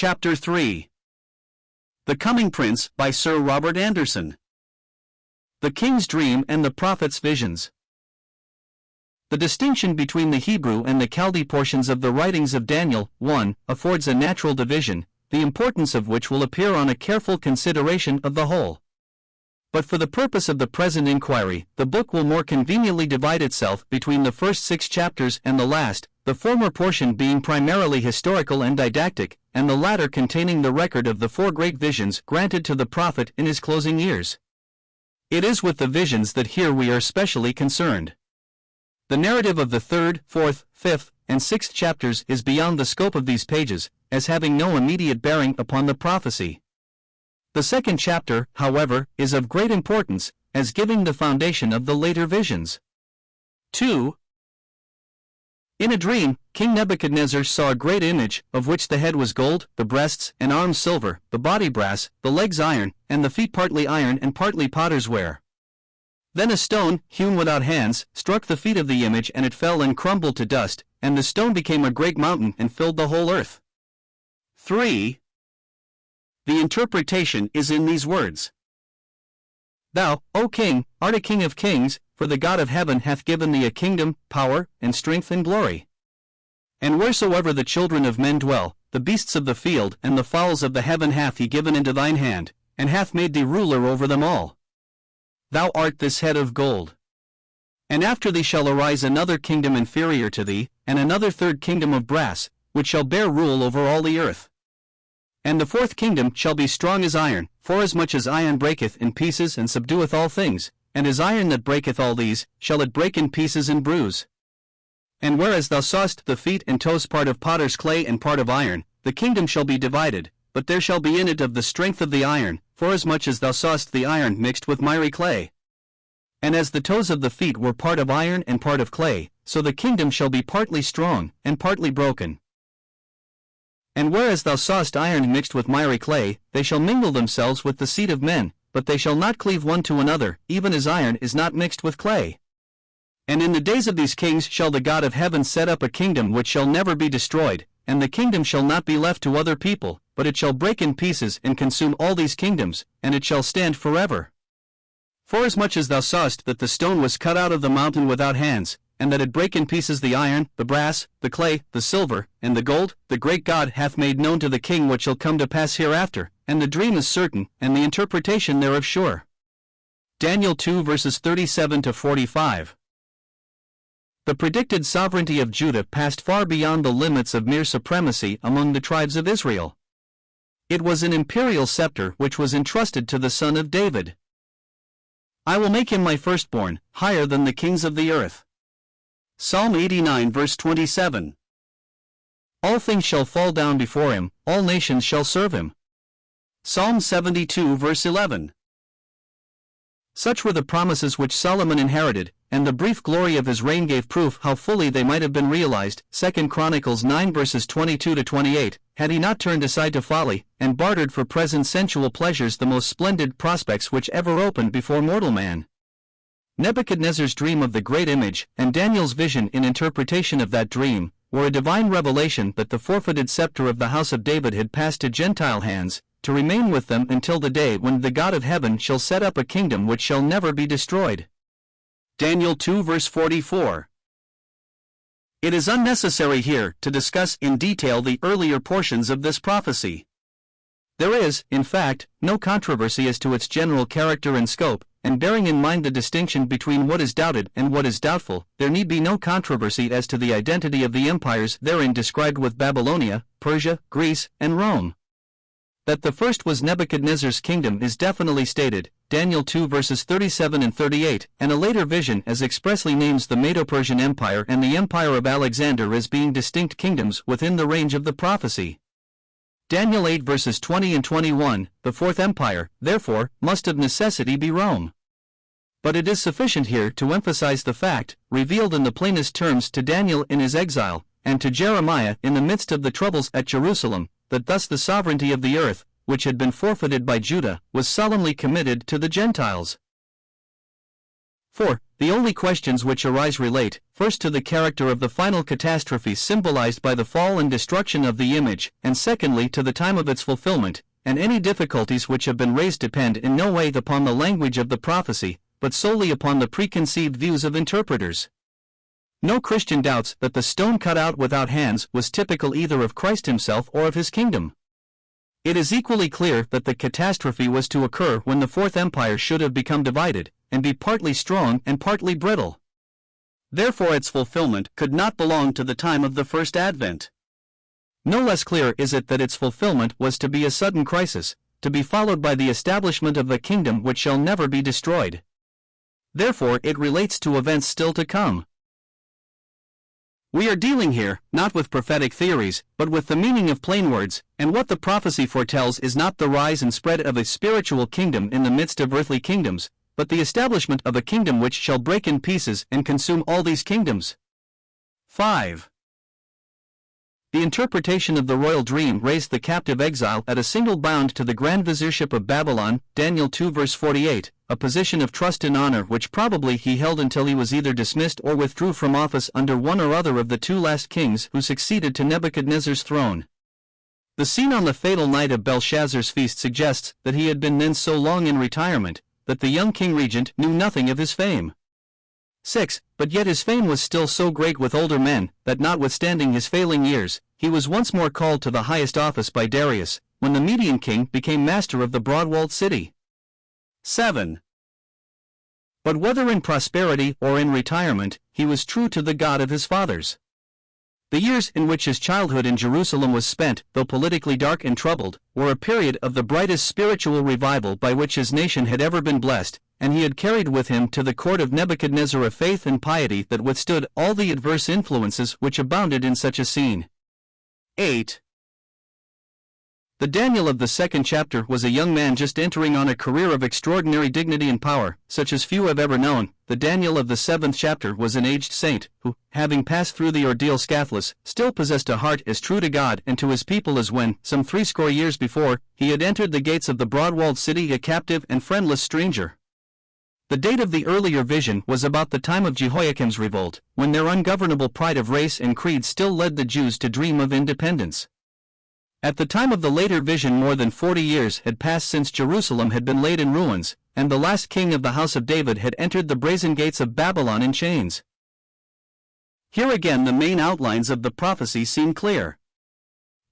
Chapter 3. The Coming Prince by Sir Robert Anderson. The King's Dream and the Prophet's Visions. The distinction between the Hebrew and the Chaldee portions of the writings of Daniel 1 affords a natural division, the importance of which will appear on a careful consideration of the whole. But for the purpose of the present inquiry, the book will more conveniently divide itself between the first 6 chapters and the last, the former portion being primarily historical and didactic, and the latter containing the record of the 4 great visions granted to the prophet in his closing years. It is with the visions that here we are specially concerned. The narrative of the 3rd, 4th, 5th, and 6th chapters is beyond the scope of these pages, as having no immediate bearing upon the prophecy. The 2nd chapter, however, is of great importance, as giving the foundation of the later visions. 2. In a dream, King Nebuchadnezzar saw a great image, of which the head was gold, the breasts and arms silver, the body brass, the legs iron, and the feet partly iron and partly potter's ware. Then a stone, hewn without hands, struck the feet of the image, and it fell and crumbled to dust, and the stone became a great mountain and filled the whole earth. 3. The interpretation is in these words. Thou, O King, art a King of kings, for the God of heaven hath given thee a kingdom, power, and strength and glory. And wheresoever the children of men dwell, the beasts of the field and the fowls of the heaven hath he given into thine hand, and hath made thee ruler over them all. Thou art this head of gold. And after thee shall arise another kingdom inferior to thee, and another 3rd kingdom of brass, which shall bear rule over all the earth. And the 4th kingdom shall be strong as iron, forasmuch as iron breaketh in pieces and subdueth all things, and as iron that breaketh all these, shall it break in pieces and bruise. And whereas thou sawest the feet and toes part of potter's clay and part of iron, the kingdom shall be divided, but there shall be in it of the strength of the iron, forasmuch as thou sawest the iron mixed with miry clay. And as the toes of the feet were part of iron and part of clay, so the kingdom shall be partly strong and partly broken. And whereas thou sawest iron mixed with miry clay, they shall mingle themselves with the seed of men, but they shall not cleave one to another, even as iron is not mixed with clay. And in the days of these kings shall the God of heaven set up a kingdom which shall never be destroyed, and the kingdom shall not be left to other people, but it shall break in pieces and consume all these kingdoms, and it shall stand forever. Forasmuch as thou sawest that the stone was cut out of the mountain without hands, and that it brake in pieces the iron, the brass, the clay, the silver, and the gold, the great God hath made known to the king what shall come to pass hereafter, and the dream is certain, and the interpretation thereof sure. Daniel 2 verses 37 to 45. The predicted sovereignty of Judah passed far beyond the limits of mere supremacy among the tribes of Israel. It was an imperial scepter which was entrusted to the son of David. I will make him my firstborn, higher than the kings of the earth. Psalm 89 verse 27. All things shall fall down before him, all nations shall serve him. Psalm 72 verse 11. Such were the promises which Solomon inherited, and the brief glory of his reign gave proof how fully they might have been realized. 2 Chronicles 9 verses 22 to 28, had he not turned aside to folly, and bartered for present sensual pleasures the most splendid prospects which ever opened before mortal man. Nebuchadnezzar's dream of the great image, and Daniel's vision in interpretation of that dream, were a divine revelation that the forfeited scepter of the house of David had passed to Gentile hands, to remain with them until the day when the God of heaven shall set up a kingdom which shall never be destroyed. Daniel 2 verse 44. It is unnecessary here to discuss in detail the earlier portions of this prophecy. There is, in fact, no controversy as to its general character and scope, and bearing in mind the distinction between what is doubted and what is doubtful, there need be no controversy as to the identity of the empires therein described with Babylonia, Persia, Greece, and Rome. That the first was Nebuchadnezzar's kingdom is definitely stated, Daniel 2 verses 37 and 38, and a later vision as expressly names the Medo-Persian Empire and the Empire of Alexander as being distinct kingdoms within the range of the prophecy. Daniel 8 verses 20 and 21, the fourth empire, therefore, must of necessity be Rome. But it is sufficient here to emphasize the fact, revealed in the plainest terms to Daniel in his exile, and to Jeremiah in the midst of the troubles at Jerusalem, that thus the sovereignty of the earth, which had been forfeited by Judah, was solemnly committed to the Gentiles. 4. The only questions which arise relate, first to the character of the final catastrophe symbolized by the fall and destruction of the image, and secondly to the time of its fulfillment, and any difficulties which have been raised depend in no way upon the language of the prophecy, but solely upon the preconceived views of interpreters. No Christian doubts that the stone cut out without hands was typical either of Christ himself or of his kingdom. It is equally clear that the catastrophe was to occur when the Fourth Empire should have become divided, and be partly strong and partly brittle. Therefore its fulfillment could not belong to the time of the First Advent. No less clear is it that its fulfillment was to be a sudden crisis, to be followed by the establishment of a kingdom which shall never be destroyed. Therefore it relates to events still to come. We are dealing here, not with prophetic theories, but with the meaning of plain words, and what the prophecy foretells is not the rise and spread of a spiritual kingdom in the midst of earthly kingdoms, but the establishment of a kingdom which shall break in pieces and consume all these kingdoms. 5. The interpretation of the royal dream raised the captive exile at a single bound to the Grand Viziership of Babylon, Daniel 2 verse 48, a position of trust and honor which probably he held until he was either dismissed or withdrew from office under one or other of the two last kings who succeeded to Nebuchadnezzar's throne. The scene on the fatal night of Belshazzar's feast suggests that he had been then so long in retirement, that the young king regent knew nothing of his fame. 6. But yet his fame was still so great with older men, that notwithstanding his failing years, he was once more called to the highest office by Darius, when the Median king became master of the broad-walled city. 7. But whether in prosperity or in retirement, he was true to the God of his fathers. The years in which his childhood in Jerusalem was spent, though politically dark and troubled, were a period of the brightest spiritual revival by which his nation had ever been blessed, and he had carried with him to the court of Nebuchadnezzar a faith and piety that withstood all the adverse influences which abounded in such a scene. 8. The Daniel of the second chapter was a young man just entering on a career of extraordinary dignity and power, such as few have ever known. The Daniel of the seventh chapter was an aged saint, who, having passed through the ordeal scathless, still possessed a heart as true to God and to his people as when, some 60 years before, he had entered the gates of the broad-walled city a captive and friendless stranger. The date of the earlier vision was about the time of Jehoiakim's revolt, when their ungovernable pride of race and creed still led the Jews to dream of independence. At the time of the later vision more than 40 years had passed since Jerusalem had been laid in ruins, and the last king of the house of David had entered the brazen gates of Babylon in chains. Here again the main outlines of the prophecy seem clear.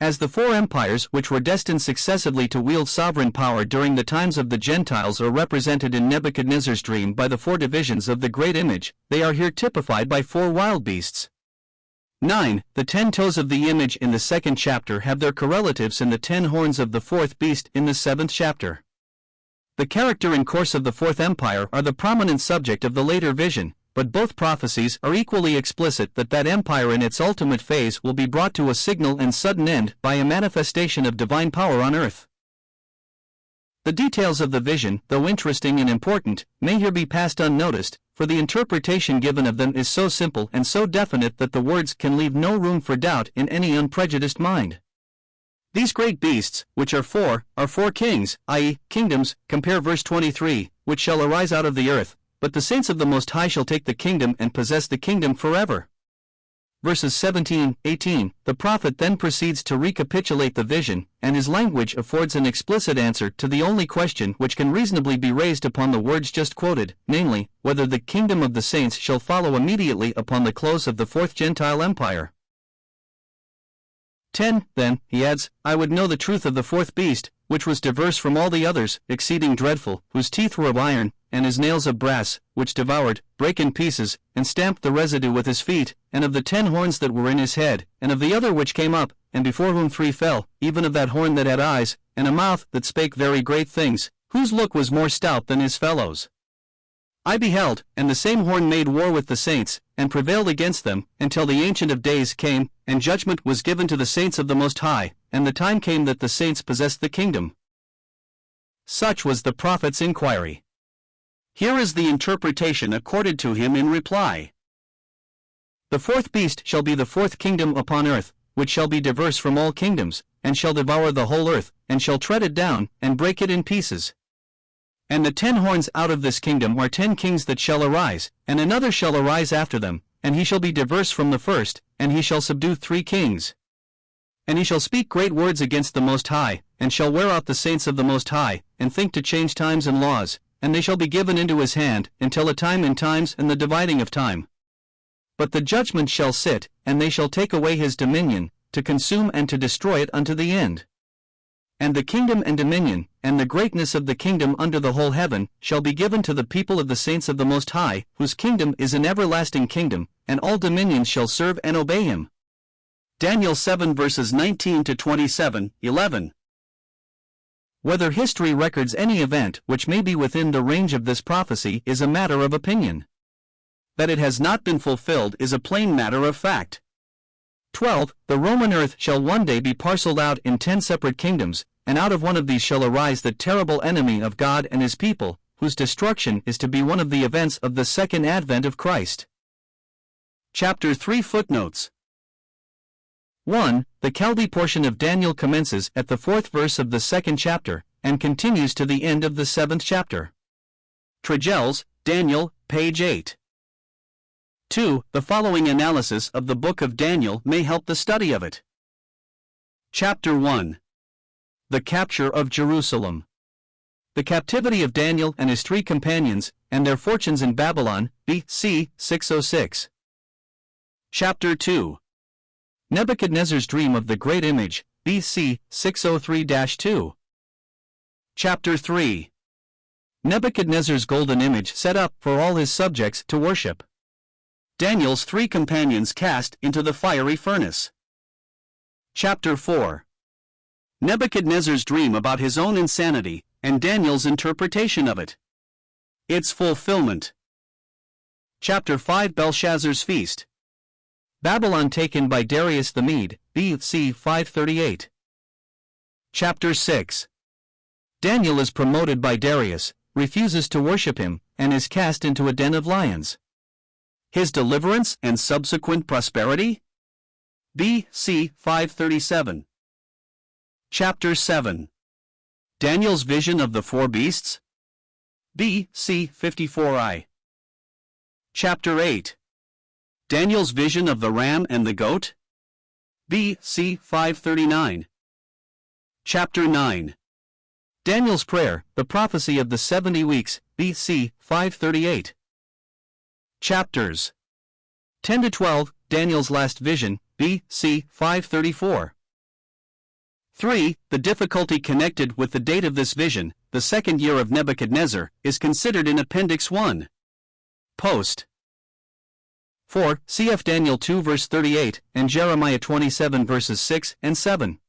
As the four empires which were destined successively to wield sovereign power during the times of the Gentiles are represented in Nebuchadnezzar's dream by the four divisions of the great image, they are here typified by four wild beasts. 9. The 10 toes of the image in the second chapter have their correlatives in the 10 horns of the fourth beast in the seventh chapter. The character and course of the fourth empire are the prominent subject of the later vision, but both prophecies are equally explicit that empire in its ultimate phase will be brought to a signal and sudden end by a manifestation of divine power on earth. The details of the vision, though interesting and important, may here be passed unnoticed, for the interpretation given of them is so simple and so definite that the words can leave no room for doubt in any unprejudiced mind. These great beasts, which are four kings, i.e., kingdoms, compare verse 23, which shall arise out of the earth, but the saints of the Most High shall take the kingdom and possess the kingdom forever. Verses 17, 18, the prophet then proceeds to recapitulate the vision, and his language affords an explicit answer to the only question which can reasonably be raised upon the words just quoted, namely, whether the kingdom of the saints shall follow immediately upon the close of the fourth Gentile empire. 10. Then, he adds, I would know the truth of the fourth beast, which was diverse from all the others, exceeding dreadful, whose teeth were of iron, and his nails of brass, which devoured, brake in pieces, and stamped the residue with his feet, and of the 10 horns that were in his head, and of the other which came up, and before whom 3 fell, even of that horn that had eyes, and a mouth that spake very great things, whose look was more stout than his fellows. I beheld, and the same horn made war with the saints, and prevailed against them, until the Ancient of Days came, and judgment was given to the saints of the Most High, and the time came that the saints possessed the kingdom. Such was the prophet's inquiry. Here is the interpretation accorded to him in reply. The fourth beast shall be the fourth kingdom upon earth, which shall be diverse from all kingdoms, and shall devour the whole earth, and shall tread it down, and break it in pieces. And the 10 horns out of this kingdom are 10 kings that shall arise, and another shall arise after them, and he shall be diverse from the first, and he shall subdue 3 kings. And he shall speak great words against the Most High, and shall wear out the saints of the Most High, and think to change times and laws, and they shall be given into his hand, until a time and times and the dividing of time. But the judgment shall sit, and they shall take away his dominion, to consume and to destroy it unto the end. And the kingdom and dominion, and the greatness of the kingdom under the whole heaven, shall be given to the people of the saints of the Most High, whose kingdom is an everlasting kingdom, and all dominions shall serve and obey him. Daniel 7 verses 19 to 27, 11. Whether history records any event which may be within the range of this prophecy is a matter of opinion. That it has not been fulfilled is a plain matter of fact. 12. The Roman earth shall one day be parceled out in 10 separate kingdoms, and out of one of these shall arise the terrible enemy of God and his people, whose destruction is to be one of the events of the second advent of Christ. Chapter 3 Footnotes 1. The Chaldee portion of Daniel commences at the 4th verse of the 2nd chapter, and continues to the end of the 7th chapter. Trigels, Daniel, page 8. 2. The following analysis of the book of Daniel may help the study of it. Chapter 1. The capture of Jerusalem. The captivity of Daniel and his 3 companions, and their fortunes in Babylon, B.C. 606. Chapter 2. Nebuchadnezzar's dream of the great image, B.C. 603-2. Chapter 3. Nebuchadnezzar's golden image set up for all his subjects to worship. Daniel's 3 companions cast into the fiery furnace. Chapter 4. Nebuchadnezzar's dream about his own insanity, and Daniel's interpretation of it. Its fulfillment. Chapter 5 Belshazzar's feast. Babylon taken by Darius the Mede, B.C. 538. Chapter 6. Daniel is promoted by Darius, refuses to worship him, and is cast into a den of lions. His deliverance and subsequent prosperity? B.C. 537. Chapter 7. Daniel's vision of the 4 beasts? B.C. 54I. Chapter 8. Daniel's vision of the ram and the goat? B.C. 539. Chapter 9. Daniel's prayer, the prophecy of the 70 weeks, B.C. 538. Chapters 10 to 12, Daniel's last vision, B.C. 534. 3. The difficulty connected with the date of this vision, the 2nd year of Nebuchadnezzar, is considered in Appendix 1. Post. 4. Cf. Daniel 2 verse 38, and Jeremiah 27 verses 6 and 7.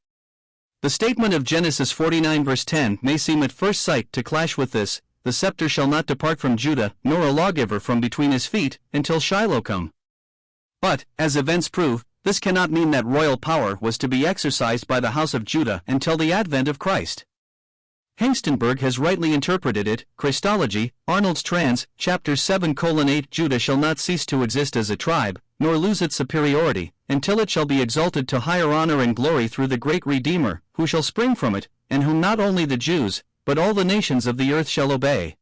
The statement of Genesis 49 verse 10 may seem at first sight to clash with this, the scepter shall not depart from Judah, nor a lawgiver from between his feet, until Shiloh come. But, as events prove, this cannot mean that royal power was to be exercised by the house of Judah until the advent of Christ. Hengstenberg has rightly interpreted it. Christology, Arnold's trans, chapter 7:8 Judah shall not cease to exist as a tribe, nor lose its superiority, until it shall be exalted to higher honor and glory through the great Redeemer, who shall spring from it, and whom not only the Jews, but all the nations of the earth shall obey.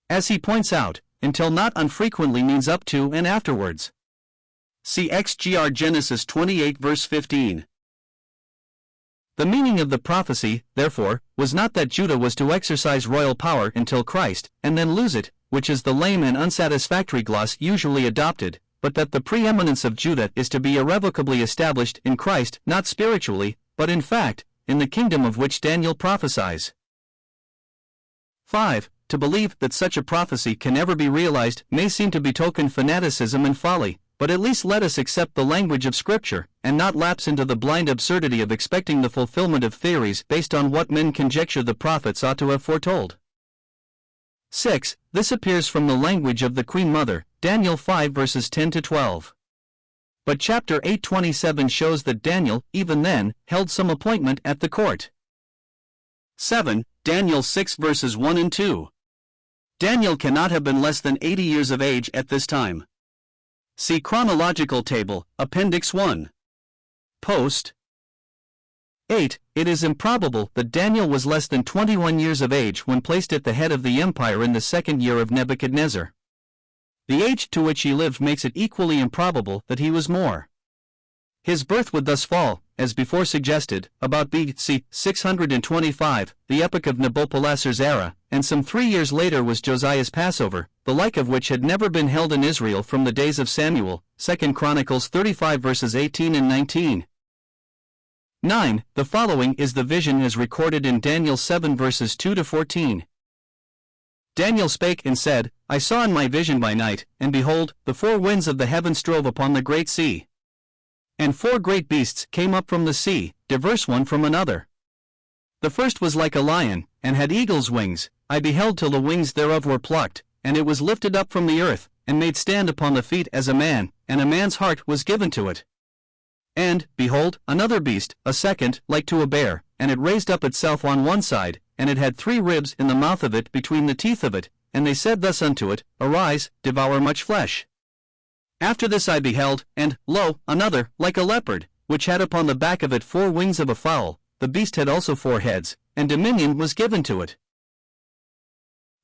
As he points out, until not unfrequently means up to and afterwards. See XGR Genesis 28 verse 15. The meaning of the prophecy, therefore, was not that Judah was to exercise royal power until Christ, and then lose it, which is the lame and unsatisfactory gloss usually adopted, but that the preeminence of Judah is to be irrevocably established in Christ, not spiritually, but in fact, in the kingdom of which Daniel prophesies. 5. To believe that such a prophecy can ever be realized may seem to betoken fanaticism and folly, but at least let us accept the language of Scripture, and not lapse into the blind absurdity of expecting the fulfillment of theories based on what men conjecture the prophets ought to have foretold. 6. This appears from the language of the Queen Mother, Daniel 5 verses 10 to 12. But chapter 8:27 shows that Daniel, even then, held some appointment at the court. 7. Daniel 6 verses 1 and 2. Daniel cannot have been less than 80 years of age at this time. See Chronological Table, Appendix 1. Post. 8. It is improbable that Daniel was less than 21 years of age when placed at the head of the empire in the second year of Nebuchadnezzar. The age to which he lived makes it equally improbable that he was more. His birth would thus fall, as before suggested, about B.C. 625, the epoch of Nabopolassar's era, and some 3 years later was Josiah's Passover, the like of which had never been held in Israel from the days of Samuel. 2 Chronicles 35 verses 18 and 19. 9. The following is the vision as recorded in Daniel 7 verses 2 to 14. Daniel spake and said, I saw in my vision by night, and behold, the four winds of the heaven strove upon the great sea. And four great beasts came up from the sea, diverse one from another. The first was like a lion, and had eagle's wings. I beheld till the wings thereof were plucked, and it was lifted up from the earth, and made stand upon the feet as a man, and a man's heart was given to it. And, behold, another beast, a second, like to a bear, and it raised up itself on one side, and it had 3 ribs in the mouth of it between the teeth of it, and they said thus unto it, Arise, devour much flesh. After this I beheld, and, lo, another, like a leopard, which had upon the back of it 4 wings of a fowl. The beast had also 4 heads, and dominion was given to it.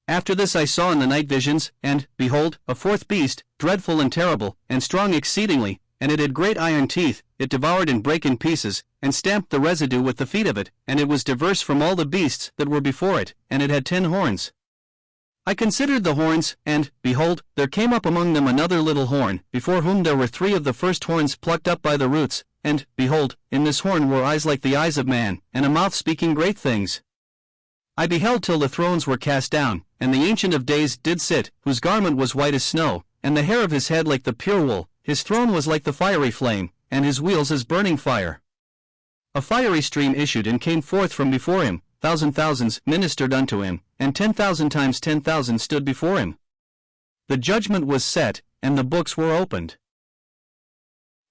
After this I saw in the night visions, and, behold, a fourth beast, dreadful and terrible, and strong exceedingly, and it had great iron teeth. It devoured and brake in pieces, and stamped the residue with the feet of it, and it was diverse from all the beasts that were before it, and it had 10 horns. I considered the horns, and, behold, there came up among them another little horn, before whom there were 3 of the first horns plucked up by the roots, and, behold, in this horn were eyes like the eyes of man, and a mouth speaking great things. I beheld till the thrones were cast down, and the Ancient of Days did sit, whose garment was white as snow, and the hair of his head like the pure wool. His throne was like the fiery flame, and his wheels as burning fire. A fiery stream issued and came forth from before him. Thousands ministered unto him, and 10,000 times 10,000 stood before him. The judgment was set, and the books were opened.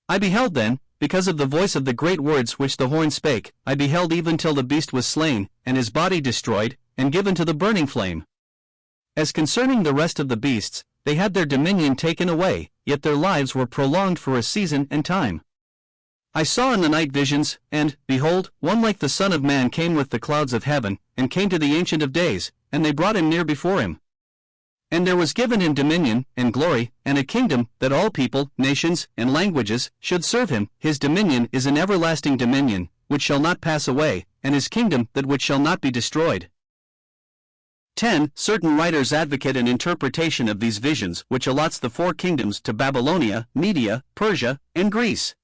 I beheld then, because of the voice of the great words which the horn spake, I beheld even till the beast was slain, and his body destroyed, and given to the burning flame. As concerning the rest of the beasts, they had their dominion taken away, yet their lives were prolonged for a season and time. I saw in the night visions, and, behold, one like the Son of Man came with the clouds of heaven, and came to the Ancient of Days, and they brought him near before him. And there was given him dominion, and glory, and a kingdom, that all people, nations, and languages should serve him. His dominion is an everlasting dominion, which shall not pass away, and his kingdom that which shall not be destroyed. 10. Certain writers advocate an interpretation of these visions which allots the 4 kingdoms to Babylonia, Media, Persia, and Greece.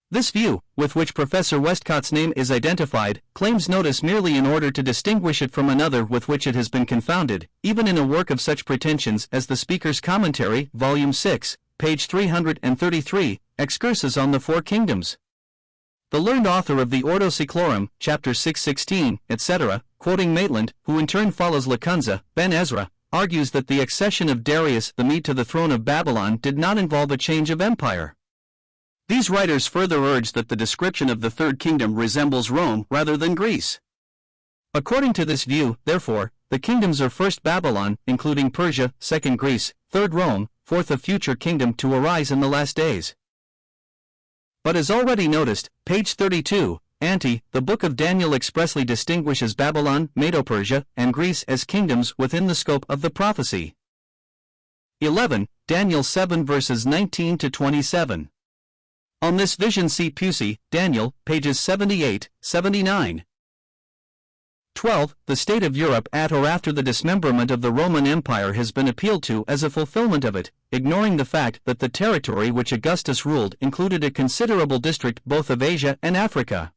This view, with which Professor Westcott's name is identified, claims notice merely in order to distinguish it from another with which it has been confounded, even in a work of such pretensions as the Speaker's Commentary, Volume 6, page 333, Excursus on the 4 Kingdoms. The learned author of the Ordo Seclorum, chapter 616, etc., quoting Maitland, who in turn follows Lacunza, Ben Ezra, argues that the accession of Darius the Mede to the throne of Babylon did not involve a change of empire. These writers further urge that the description of the 3rd kingdom resembles Rome rather than Greece. According to this view, therefore, the kingdoms are first Babylon, including Persia, second Greece, third Rome, fourth a future kingdom to arise in the last days. But as already noticed, page 32, the Book of Daniel expressly distinguishes Babylon, Medo-Persia, and Greece as kingdoms within the scope of the prophecy. 11. Daniel 7 verses 19 to 27. On this vision see Pusey, Daniel, pages 78, 79. 12. The state of Europe at or after the dismemberment of the Roman Empire has been appealed to as a fulfillment of it, ignoring the fact that the territory which Augustus ruled included a considerable district both of Asia and Africa.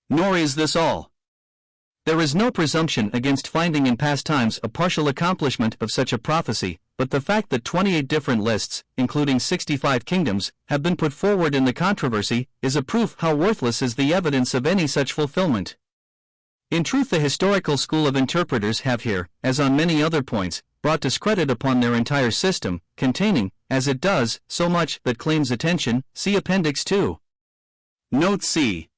Nor is this all. There is no presumption against finding in past times a partial accomplishment of such a prophecy, but the fact that 28 different lists, including 65 kingdoms, have been put forward in the controversy, is a proof how worthless is the evidence of any such fulfillment. In truth, the historical school of interpreters have here, as on many other points, brought discredit upon their entire system, containing, as it does, so much that claims attention. See Appendix 2. Note C.